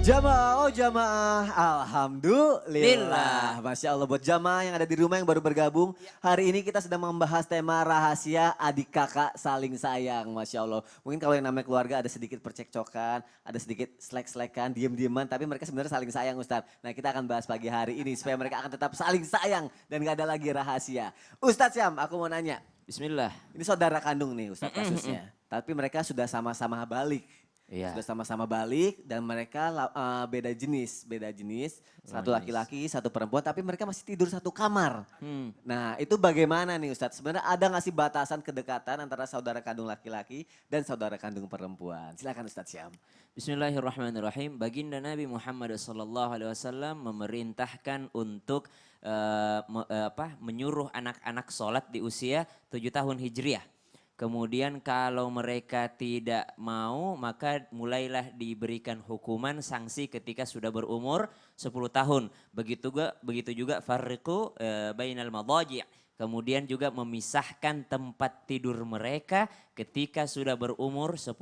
Jamaah, oh jamaah, alhamdulillah. Masya Allah buat jamaah yang ada di rumah yang baru bergabung. Hari ini kita sedang membahas tema rahasia adik kakak saling sayang. Masya Allah. Mungkin kalau yang namanya keluarga ada sedikit percekcokan, ada sedikit selek-selekan, diem-dieman. Tapi mereka sebenarnya saling sayang Ustadz. Nah kita akan bahas pagi hari ini supaya mereka akan tetap saling sayang dan gak ada lagi rahasia. Ustadz Syam, aku mau nanya. Bismillah. Ini saudara kandung nih Ustadz kasusnya. Tapi mereka sudah sama-sama balik. Iya. Sudah sama-sama balik dan mereka beda jenis. Satu laki-laki, satu perempuan tapi mereka masih tidur satu kamar. Nah itu bagaimana nih Ustadz? Sebenarnya ada nggak sih batasan kedekatan antara saudara kandung laki-laki dan saudara kandung perempuan? Silakan Ustadz Syam. Bismillahirrahmanirrahim. Baginda Nabi Muhammad SAW memerintahkan untuk menyuruh anak-anak sholat di usia 7 tahun Hijriah. Kemudian kalau mereka tidak mau maka mulailah diberikan hukuman sanksi ketika sudah berumur 10 tahun. Begitu juga farriqu bainal madaji'. Kemudian juga memisahkan tempat tidur mereka ketika sudah berumur 10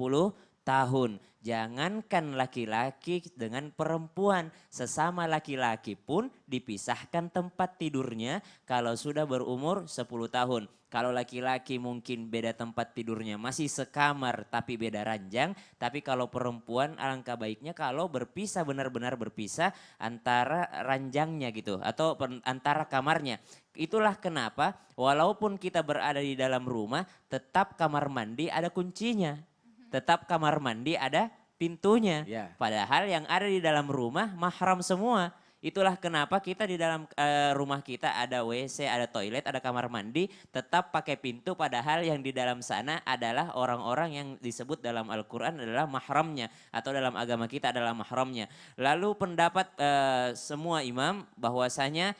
tahun. Jangankan laki-laki dengan perempuan, sesama laki-laki pun dipisahkan tempat tidurnya kalau sudah berumur 10 tahun. Kalau laki-laki mungkin beda tempat tidurnya masih sekamar tapi beda ranjang. Tapi kalau perempuan alangkah baiknya kalau berpisah benar-benar berpisah antara ranjangnya gitu atau antara kamarnya. Itulah kenapa walaupun kita berada di dalam rumah tetap kamar mandi ada kuncinya. Tetap kamar mandi ada pintunya. Yeah. Padahal yang ada di dalam rumah mahram semua. Itulah kenapa kita di dalam rumah kita ada WC, ada toilet, ada kamar mandi. Tetap pakai pintu padahal yang di dalam sana adalah orang-orang yang disebut dalam Al-Quran adalah mahramnya. Atau dalam agama kita adalah mahramnya. Lalu pendapat semua imam bahwasanya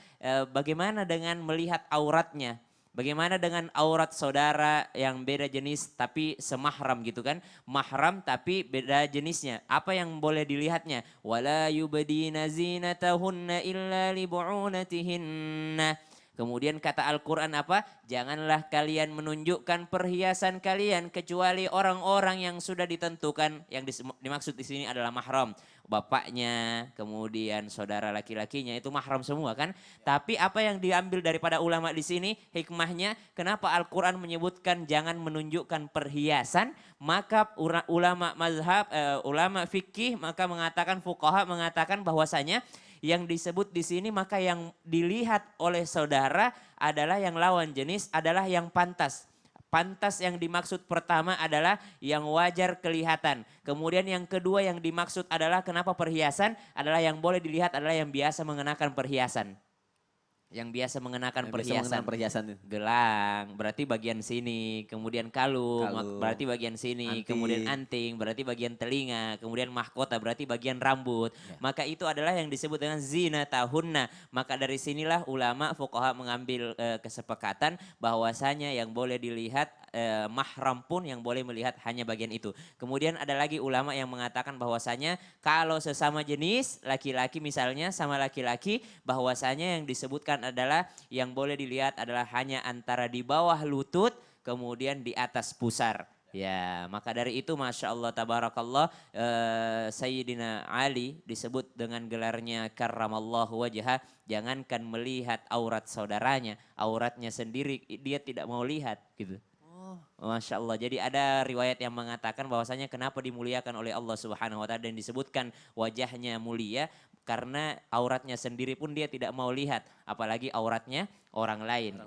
bagaimana dengan melihat auratnya. Bagaimana dengan aurat saudara yang beda jenis tapi semahram gitu kan. Mahram tapi beda jenisnya. Apa yang boleh dilihatnya? Wala yubdina zinatahunna illa li bu'unatihinna. Kemudian kata Al-Quran apa? Janganlah kalian menunjukkan perhiasan kalian kecuali orang-orang yang sudah ditentukan. Yang dimaksud di sini adalah mahram. Bapaknya, kemudian saudara laki-lakinya itu mahram semua kan. Tapi apa yang diambil daripada ulama di sini hikmahnya kenapa Al-Quran menyebutkan jangan menunjukkan perhiasan. Maka ulama mazhab, ulama fikih maka mengatakan fuqaha mengatakan bahwasanya yang disebut di sini maka yang dilihat oleh saudara adalah yang lawan jenis adalah yang pantas. Pantas yang dimaksud pertama adalah yang wajar kelihatan. Kemudian yang kedua yang dimaksud adalah kenapa perhiasan adalah yang boleh dilihat adalah yang biasa mengenakan perhiasan. Yang biasa mengenakan perhiasan. Gelang berarti bagian sini, kemudian kalung berarti bagian sini, kemudian anting berarti bagian telinga, kemudian mahkota berarti bagian rambut. Ya. Maka itu adalah yang disebut dengan zinatahunna. Maka dari sinilah ulama fuqaha mengambil kesepakatan bahwasanya yang boleh dilihat mahram pun yang boleh melihat hanya bagian itu. Kemudian ada lagi ulama yang mengatakan bahwasanya kalau sesama jenis laki-laki misalnya sama laki-laki bahwasanya yang disebutkan adalah yang boleh dilihat adalah hanya antara di bawah lutut kemudian di atas pusar. Ya, maka dari itu Masya Allah Tabarakallah Sayyidina Ali disebut dengan gelarnya karramallahu wajhah. Jangankan melihat aurat saudaranya, auratnya sendiri dia tidak mau lihat gitu. Masya Allah. Jadi ada riwayat yang mengatakan bahwasanya kenapa dimuliakan oleh Allah Subhanahu wa taala dan disebutkan wajahnya mulia karena auratnya sendiri pun dia tidak mau lihat, apalagi auratnya orang lain.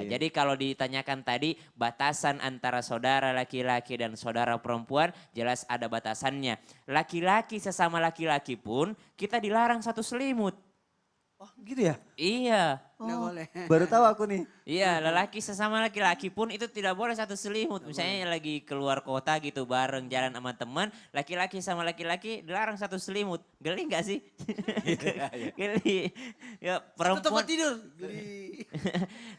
Jadi kalau ditanyakan tadi batasan antara saudara laki-laki dan saudara perempuan jelas ada batasannya. Laki-laki sesama laki-laki pun kita dilarang satu selimut. Oh gitu ya? Iya. Oh, boleh. Baru tahu aku nih. Iya, lelaki sesama laki-laki pun itu tidak boleh satu selimut. Misalnya lagi keluar kota gitu bareng jalan sama teman, laki-laki sama laki-laki dilarang satu selimut. Geli gak sih? Geli. Ya, perempuan. Satu tempat tidur. Geli.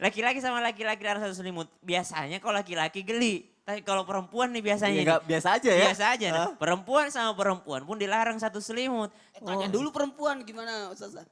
Laki-laki sama laki-laki dilarang satu selimut. Biasanya kalau laki-laki geli. Tapi kalau perempuan nih biasanya. Enggak biasa aja ya? Biasa aja. Nah, perempuan sama perempuan pun dilarang satu selimut. Tanya dulu perempuan gimana Ustazah?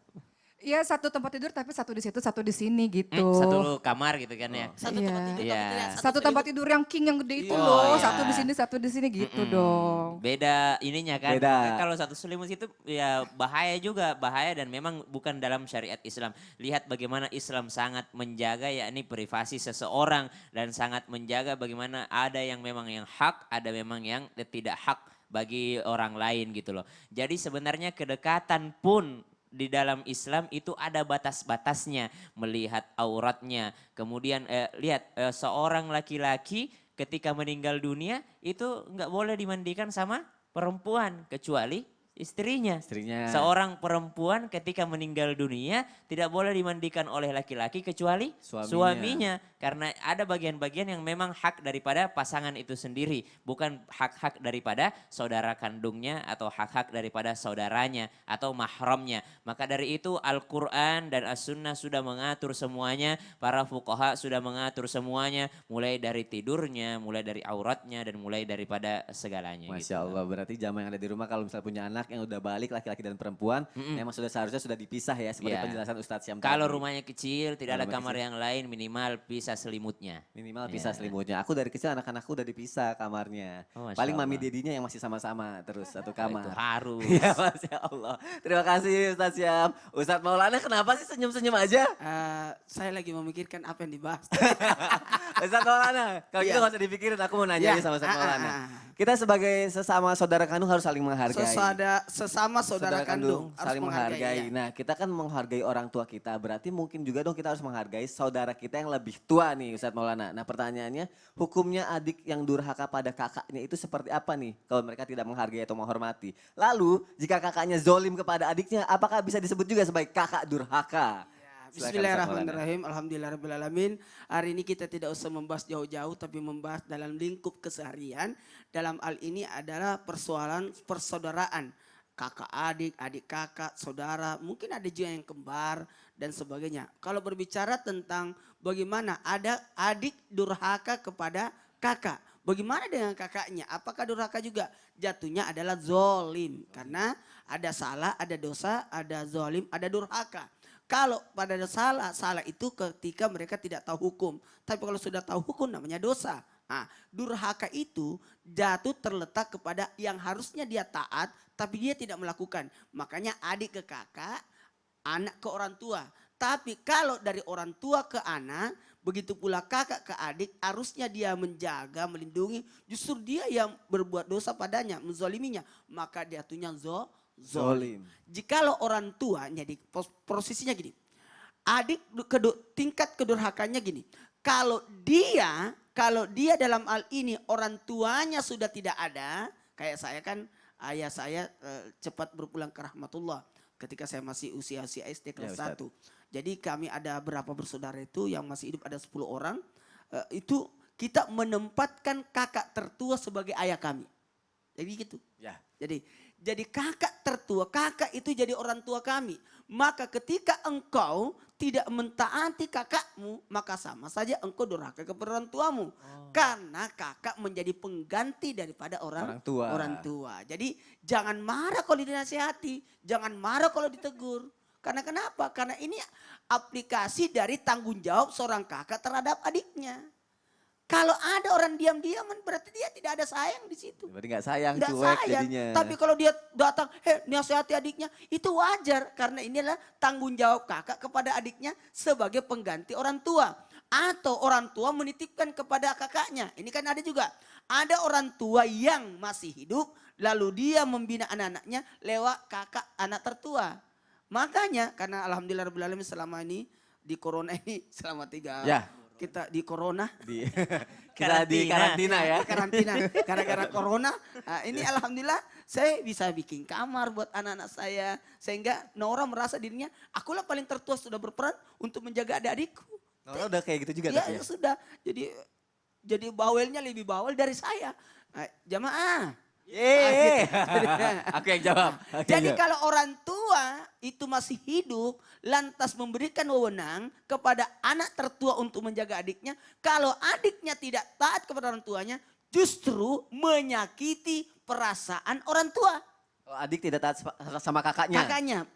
Iya satu tempat tidur tapi satu di situ, satu di sini gitu. Satu kamar gitu kan ya. Satu Iya. tempat tidur Iya. tapi tidak Satu tempat tidur yang king yang gede itu Iya. loh, iya. satu di sini gitu Mm-mm. dong. Beda ininya kan. Beda. Kalau satu selimut itu ya bahaya juga, bahaya dan memang bukan dalam syariat Islam. Lihat bagaimana Islam sangat menjaga yakni privasi seseorang dan sangat menjaga bagaimana ada yang memang yang hak, ada memang yang tidak hak bagi orang lain gitu loh. Jadi sebenarnya kedekatan pun di dalam Islam itu ada batas-batasnya, melihat auratnya. Kemudian lihat seorang laki-laki ketika meninggal dunia itu nggak boleh dimandikan sama perempuan kecuali istrinya. Istrinya. Seorang perempuan ketika meninggal dunia tidak boleh dimandikan oleh laki-laki kecuali Suaminya. suaminya. Karena ada bagian-bagian yang memang hak daripada pasangan itu sendiri. Bukan hak-hak daripada saudara kandungnya atau hak-hak daripada saudaranya atau mahramnya. Maka dari itu Al-Quran dan As-Sunnah sudah mengatur semuanya. Para fuqaha sudah mengatur semuanya. Mulai dari tidurnya, mulai dari auratnya dan mulai daripada segalanya. Masya gitu. Allah, berarti jamaah yang ada di rumah kalau misalnya punya anak yang udah balik laki-laki dan perempuan, memang sudah seharusnya sudah dipisah ya seperti Iya. penjelasan Ustadz Syam Kalau tadi. rumahnya kecil, tidak ada Kalau rumah kamar yang lain, minimal pisah selimutnya. Minimal pisah Iya. selimutnya. Aku dari kecil anak-anakku udah dipisah kamarnya. Oh, Masya Paling mami Allah. dedinya yang masih sama-sama terus satu Itu kamar. harus. Iya Masya Allah. Terima kasih Ustadz Syam. Ustadz Maulana kenapa sih senyum-senyum aja? Saya lagi memikirkan apa yang dibahas. Ustadz Maulana, kalau gitu Iya. gak usah dipikirin, aku mau nanya Iya. sama Ustadz Maulana. Ah. Kita sebagai sesama saudara kandung harus saling menghargai. Sesama saudara kandung harus saling menghargai. ya. Nah, kita kan menghargai orang tua kita, berarti mungkin juga dong kita harus menghargai saudara kita yang lebih tua nih Ustadz Maulana. Nah, pertanyaannya, hukumnya adik yang durhaka pada kakaknya itu seperti apa nih kalau mereka tidak menghargai atau menghormati? Lalu, jika kakaknya zolim kepada adiknya, apakah bisa disebut juga sebagai kakak durhaka? Silakan, Ustadz Bismillahirrahmanirrahim. Alhamdulillahirrahmanirrahim. Hari ini kita tidak usah membahas jauh-jauh tapi membahas dalam lingkup keseharian. Dalam hal ini adalah persoalan persaudaraan. Kakak adik, adik kakak, saudara, mungkin ada juga yang kembar dan sebagainya. Kalau berbicara tentang bagaimana ada adik durhaka kepada kakak. Bagaimana dengan kakaknya? Apakah durhaka juga? Jatuhnya adalah zolim. Karena ada salah, ada dosa, ada zolim, ada durhaka. Kalau pada salah itu ketika mereka tidak tahu hukum. Tapi kalau sudah tahu hukum namanya dosa. Nah, durhaka itu jatuh terletak kepada yang harusnya dia taat tapi dia tidak melakukan. Makanya adik ke kakak, anak ke orang tua. Tapi kalau dari orang tua ke anak, begitu pula kakak ke adik, harusnya dia menjaga, melindungi. Justru dia yang berbuat dosa padanya, menzoliminya. Maka dia jatuhnya zolim. Jikalau orang tua, jadi posisinya gini. Adik tingkat kedurhakannya gini. Kalau dia dalam hal ini orang tuanya sudah tidak ada. Kayak saya kan, ayah saya cepat berpulang ke rahmatullah. Ketika saya masih usia SD kelas 1. Jadi kami ada berapa bersaudara itu yang masih hidup ada 10 orang. Itu kita menempatkan kakak tertua sebagai ayah kami. Jadi gitu. Ya. Jadi kakak tertua, kakak itu jadi orang tua kami. Maka ketika engkau tidak mentaati kakakmu, maka sama saja engkau durhaka kepada orang tuamu. Karena kakak menjadi pengganti daripada orang tua. Jadi jangan marah kalau dinasihati, jangan marah kalau ditegur. Karena kenapa? Karena ini aplikasi dari tanggung jawab seorang kakak terhadap adiknya. Kalau ada orang diam-diaman berarti dia tidak ada sayang di situ. Berarti gak sayang, Nggak cuek sayang. jadinya. Tapi kalau dia datang, nasihati adiknya, itu wajar. Karena inilah tanggung jawab kakak kepada adiknya sebagai pengganti orang tua. Atau orang tua menitipkan kepada kakaknya. Ini kan ada juga. Ada orang tua yang masih hidup, lalu dia membina anak-anaknya lewat kakak anak tertua. Makanya, karena alhamdulillah selama ini, di corona ini selama 3 kita di corona. Kita di karantina ya. Karantina gara-gara corona. Nah, ini alhamdulillah saya bisa bikin kamar buat anak-anak saya. Sehingga Nora merasa dirinya, akulah paling tertua sudah berperan untuk menjaga adik-adikku. Nora udah kayak gitu juga Ya, tapi ya? sudah. Jadi bawelnya lebih bawel dari saya. Nah, jamaah. Yeay. Aku yang jawab. Jadi kalau orang tua itu masih hidup, lantas memberikan wewenang kepada anak tertua untuk menjaga adiknya. Kalau adiknya tidak taat kepada orang tuanya, justru menyakiti perasaan orang tua. Adik tidak taat sama kakaknya. Kakaknya.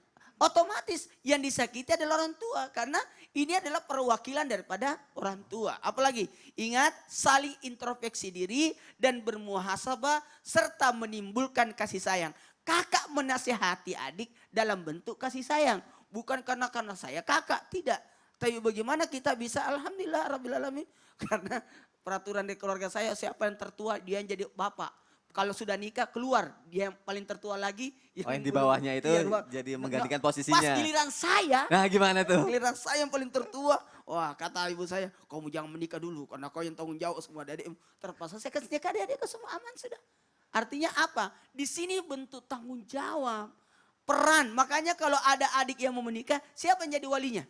otomatis yang disakiti adalah orang tua. Karena ini adalah perwakilan daripada orang tua. Apalagi ingat saling introspeksi diri dan bermuhasabah serta menimbulkan kasih sayang. Kakak menasihati adik dalam bentuk kasih sayang. Bukan karena saya kakak, tidak. Tapi bagaimana kita bisa alhamdulillah rabbil alamin. Karena peraturan di keluarga saya siapa yang tertua dia yang jadi bapak. Kalau sudah nikah keluar dia yang paling tertua lagi. Oh yang di bawahnya itu jadi menggantikan posisinya. Pas giliran saya. Nah gimana tuh? Giliran saya yang paling tertua. Wah kata ibu saya, kamu jangan menikah dulu karena kau yang tanggung jawab semua adikmu. Terpaksa saya kasih nikah adik-adikku semua aman sudah. Artinya apa? Di sini bentuk tanggung jawab. Peran. Makanya kalau ada adik yang mau menikah, siapa yang jadi walinya?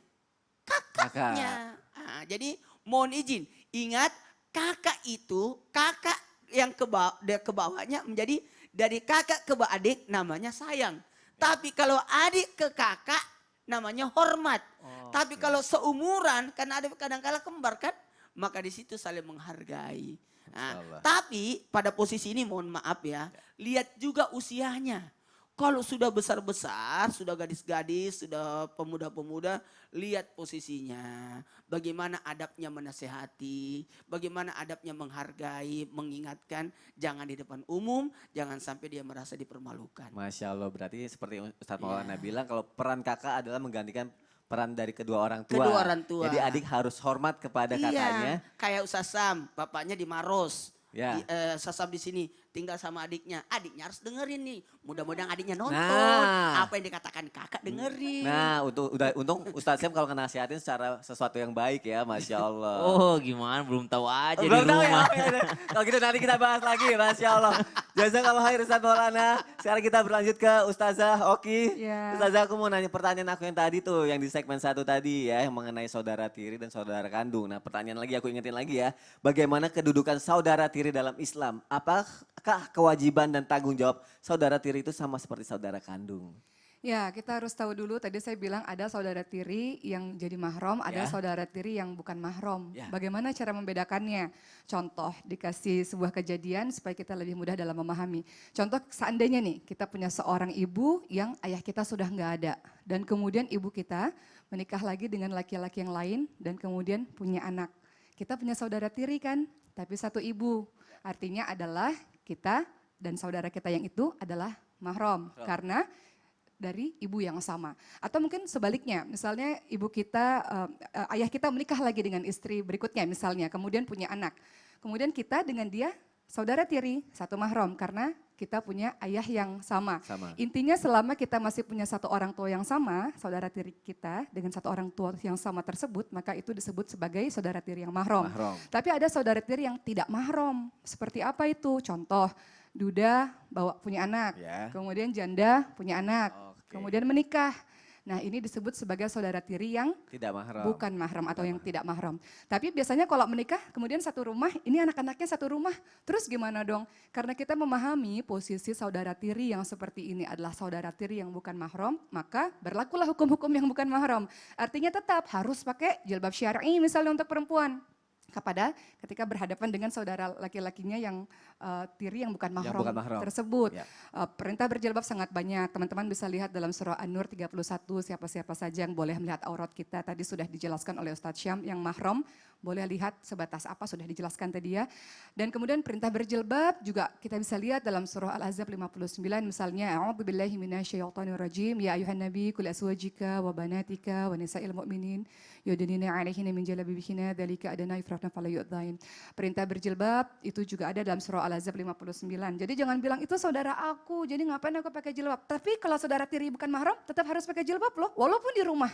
Kakaknya. Nah, jadi mohon izin. Ingat kakak itu, kakak yang ke bawahnya menjadi dari kakak ke adik namanya sayang. Tapi kalau adik ke kakak namanya hormat. Tapi kalau seumuran, karena ada kadang-kala kembar kan, maka di situ saling menghargai. Nah, tapi pada posisi ini mohon maaf ya, lihat juga usianya. Kalau sudah besar-besar, sudah gadis-gadis, sudah pemuda-pemuda, lihat posisinya. Bagaimana adabnya menasehati, bagaimana adabnya menghargai, mengingatkan. Jangan di depan umum, jangan sampai dia merasa dipermalukan. Masya Allah, berarti seperti Ustadz Maulana bilang kalau peran kakak adalah menggantikan peran dari kedua orang tua. Kedua orang tua. Jadi adik harus hormat kepada kakaknya. Kayak Ustaz Sam, bapaknya di Maros. Ya. Ustaz Sam di sini tinggal sama adiknya. Adiknya harus dengerin nih. Mudah-mudahan adiknya nonton. Nah. Apa yang dikatakan kakak dengerin. Nah, untung Ustadz Sam kalau nasihatin secara sesuatu yang baik ya, Masya Allah. Oh gimana belum tahu aja di Belum tahu ya? rumah. Kalau gitu nanti kita bahas lagi, Masya Allah. Jazakallah khair Ustadz Maulana. Sekarang kita berlanjut ke Ustazah Oki. Ya. Ustazah aku mau nanya pertanyaan aku yang tadi tuh, yang di segmen 1 tadi ya, yang mengenai saudara tiri dan saudara kandung. Nah pertanyaan lagi aku ingetin lagi ya, bagaimana kedudukan saudara tiri dalam Islam? Apakah kewajiban dan tanggung jawab saudara tiri itu sama seperti saudara kandung? Ya, kita harus tahu dulu tadi saya bilang ada saudara tiri yang jadi mahram, ada Ya. saudara tiri yang bukan mahram. Ya. Bagaimana cara membedakannya? Contoh, dikasih sebuah kejadian supaya kita lebih mudah dalam memahami. Contoh seandainya nih, kita punya seorang ibu yang ayah kita sudah nggak ada. Dan kemudian ibu kita menikah lagi dengan laki-laki yang lain dan kemudian punya anak. Kita punya saudara tiri kan, tapi satu ibu. Artinya adalah kita dan saudara kita yang itu adalah mahram. Karena dari ibu yang sama. Atau mungkin sebaliknya, misalnya ibu kita, ayah kita menikah lagi dengan istri berikutnya misalnya, kemudian punya anak. Kemudian kita dengan dia saudara tiri, satu mahram karena kita punya ayah yang sama. Intinya selama kita masih punya satu orang tua yang sama, saudara tiri kita dengan satu orang tua yang sama tersebut, maka itu disebut sebagai saudara tiri yang mahram. Tapi ada saudara tiri yang tidak mahram. Seperti apa itu? Contoh, duda punya anak, kemudian janda punya anak, kemudian menikah. Nah ini disebut sebagai saudara tiri yang tidak mahram. Bukan mahram atau yang tidak mahram. Tapi biasanya kalau menikah kemudian satu rumah, ini anak-anaknya satu rumah. Terus gimana dong? Karena kita memahami posisi saudara tiri yang seperti ini adalah saudara tiri yang bukan mahram, maka berlakulah hukum-hukum yang bukan mahram. Artinya tetap harus pakai jilbab syar'i misalnya untuk perempuan. Ketika berhadapan dengan saudara laki-lakinya yang tiri yang bukan mahram tersebut. Perintah berjilbab sangat banyak. Teman-teman bisa lihat dalam surah An-Nur 31, siapa-siapa saja yang boleh melihat aurat kita. Tadi sudah dijelaskan oleh Ustadz Syam, yang mahram boleh lihat sebatas apa sudah dijelaskan tadi ya. Dan kemudian perintah berjilbab juga kita bisa lihat dalam surah Al-Ahzab 59 misalnya, a'udzubillahi minasyaitonirrajim, ya ayuhan nabi kul aswajika wa banatika wa nisa'il mu'minin yudnina 'alaihinna min jalabibihinna dzalika adana yufrahna fala yu'dzain. Perintah berjilbab itu juga ada dalam surah Al-Ahzab 59. Jadi jangan bilang itu saudara aku, jadi ngapain aku pakai jilbab. Tapi kalau saudara tiri bukan mahram tetap harus pakai jilbab loh, walaupun di rumah.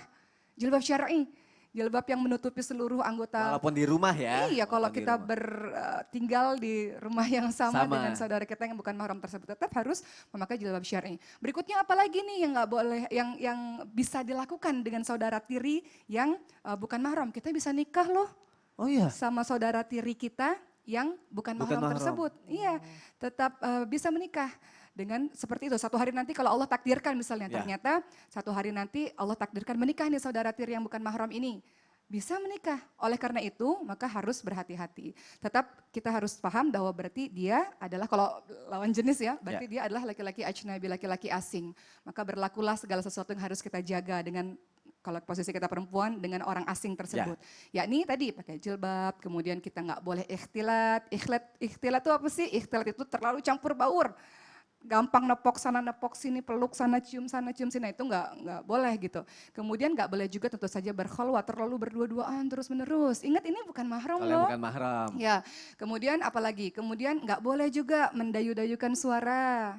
Jilbab syar'i. Jilbab yang menutupi seluruh anggota. Walaupun di rumah ya. Iya, kalau kita tinggal di rumah yang sama dengan saudara kita yang bukan mahram tersebut, tetap harus memakai jilbab syar'i. Berikutnya apa lagi nih yang nggak boleh, yang bisa dilakukan dengan saudara tiri yang bukan mahram? Kita bisa nikah loh. Oh iya. Sama saudara tiri kita yang bukan mahram tersebut. Iya, tetap bisa menikah. Dengan seperti itu, satu hari nanti kalau Allah takdirkan misalnya, ternyata satu hari nanti Allah takdirkan menikah nih saudara tiri yang bukan mahram ini. bisa menikah. Oleh karena itu, maka harus berhati-hati. Tetap kita harus paham bahwa berarti dia adalah, kalau lawan jenis ya, berarti dia adalah laki-laki ajnabi, laki-laki asing. Maka berlakulah segala sesuatu yang harus kita jaga dengan, kalau posisi kita perempuan, dengan orang asing tersebut. Yakni tadi pakai jilbab, kemudian kita nggak boleh ikhtilat. Ikhtilat itu apa sih? Ikhtilat itu terlalu campur baur. Gampang nepok sana nepok sini, peluk sana cium sini, nah itu nggak boleh gitu. Kemudian nggak boleh juga tentu saja berkholwat, terlalu berdua-duaan terus menerus. Ingat ini bukan mahram Kalau yang loh. bukan mahram. Ya, kemudian apalagi? Kemudian nggak boleh juga mendayu-dayukan suara,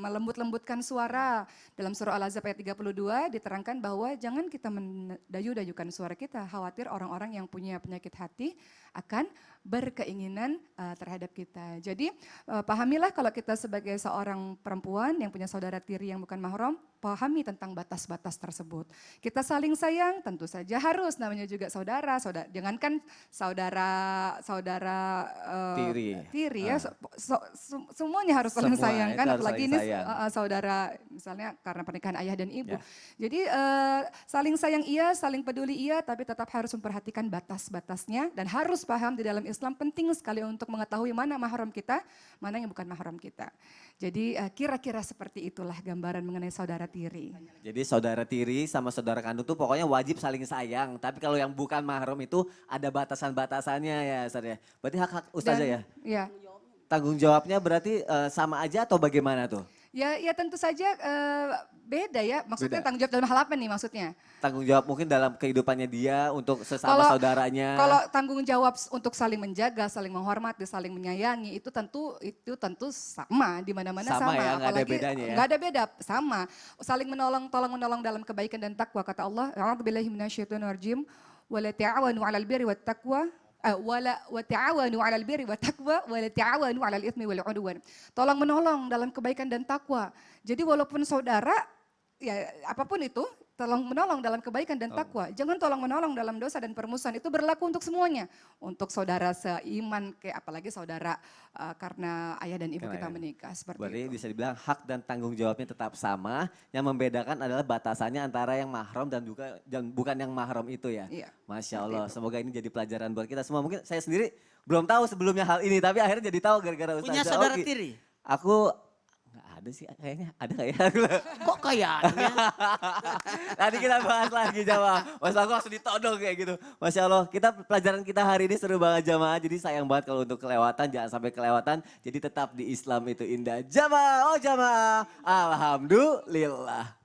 melembut-lembutkan suara. Dalam surah Al-Ahzab ayat 32 diterangkan bahwa jangan kita mendayu-dayukan suara kita, khawatir orang-orang yang punya penyakit hati akan berkeinginan terhadap kita. Jadi pahamilah kalau kita sebagai seorang perempuan yang punya saudara tiri yang bukan mahram, pahami tentang batas-batas tersebut. Kita saling sayang tentu saja harus, namanya juga saudara, jangankan saudara tiri ya, semuanya harus saling Semua, sayang itu kan, harus apalagi saling ini sayang. saudara misalnya karena pernikahan ayah dan ibu. Jadi saling sayang iya, saling peduli iya, tapi tetap harus memperhatikan batas-batasnya dan harus paham di dalam Islam penting sekali untuk mengetahui mana mahram kita, mana yang bukan mahram kita. Jadi kira-kira seperti itulah gambaran mengenai saudara tiri. Jadi saudara tiri sama saudara kandung tuh pokoknya wajib saling sayang. Tapi kalau yang bukan mahram itu ada batasan-batasannya ya Ustaz ya. Berarti hak-hak Ustazah ya? Ya. Tanggung jawabnya berarti sama aja atau bagaimana tuh? Ya tentu saja beda ya. Maksudnya Beda. tanggung jawab dalam hal apa nih maksudnya? Tanggung jawab mungkin dalam kehidupannya dia untuk sesama saudaranya. Kalau tanggung jawab untuk saling menjaga, saling menghormati, saling menyayangi itu tentu sama di mana-mana sama. Ya, nggak ada Apalagi bedanya ya. nggak ada beda, sama. Saling tolong menolong dalam kebaikan dan takwa kata Allah. A'udzubillahi minasyaitonirrajim. Wala ta'awanu 'alal birri wat taqwa. Wa ta'awanu 'alal birri wat taqwa wa la ta'awanu 'alal itsmi wal 'udwan. Tolong menolong dalam kebaikan dan takwa. Jadi walaupun saudara ya apapun itu, tolong menolong dalam kebaikan dan takwa. Jangan tolong menolong dalam dosa dan permusuhan. Itu berlaku untuk semuanya. Untuk saudara seiman, kayak apalagi saudara karena ayah dan ibu kita menikah seperti Berarti itu. bisa dibilang hak dan tanggung jawabnya tetap sama. Yang membedakan adalah batasannya antara yang mahram dan bukan yang mahram itu ya. Iya, Masya Allah, semoga ini jadi pelajaran buat kita semua. Mungkin saya sendiri belum tahu sebelumnya hal ini, tapi akhirnya jadi tahu gara-gara Ustazah. Punya saudara Oki. tiri? Aku nggak ada sih, kayaknya ada nggak ya? Kok kayaknya? Nanti kita bahas lagi jamaah. Mas aku langsung ditodong kayak gitu. Masya Allah, pelajaran kita hari ini seru banget jamaah. Jadi sayang banget kalau untuk kelewatan, jangan sampai kelewatan. Jadi tetap di Islam itu indah. Jamaah, oh jamaah. Alhamdulillah.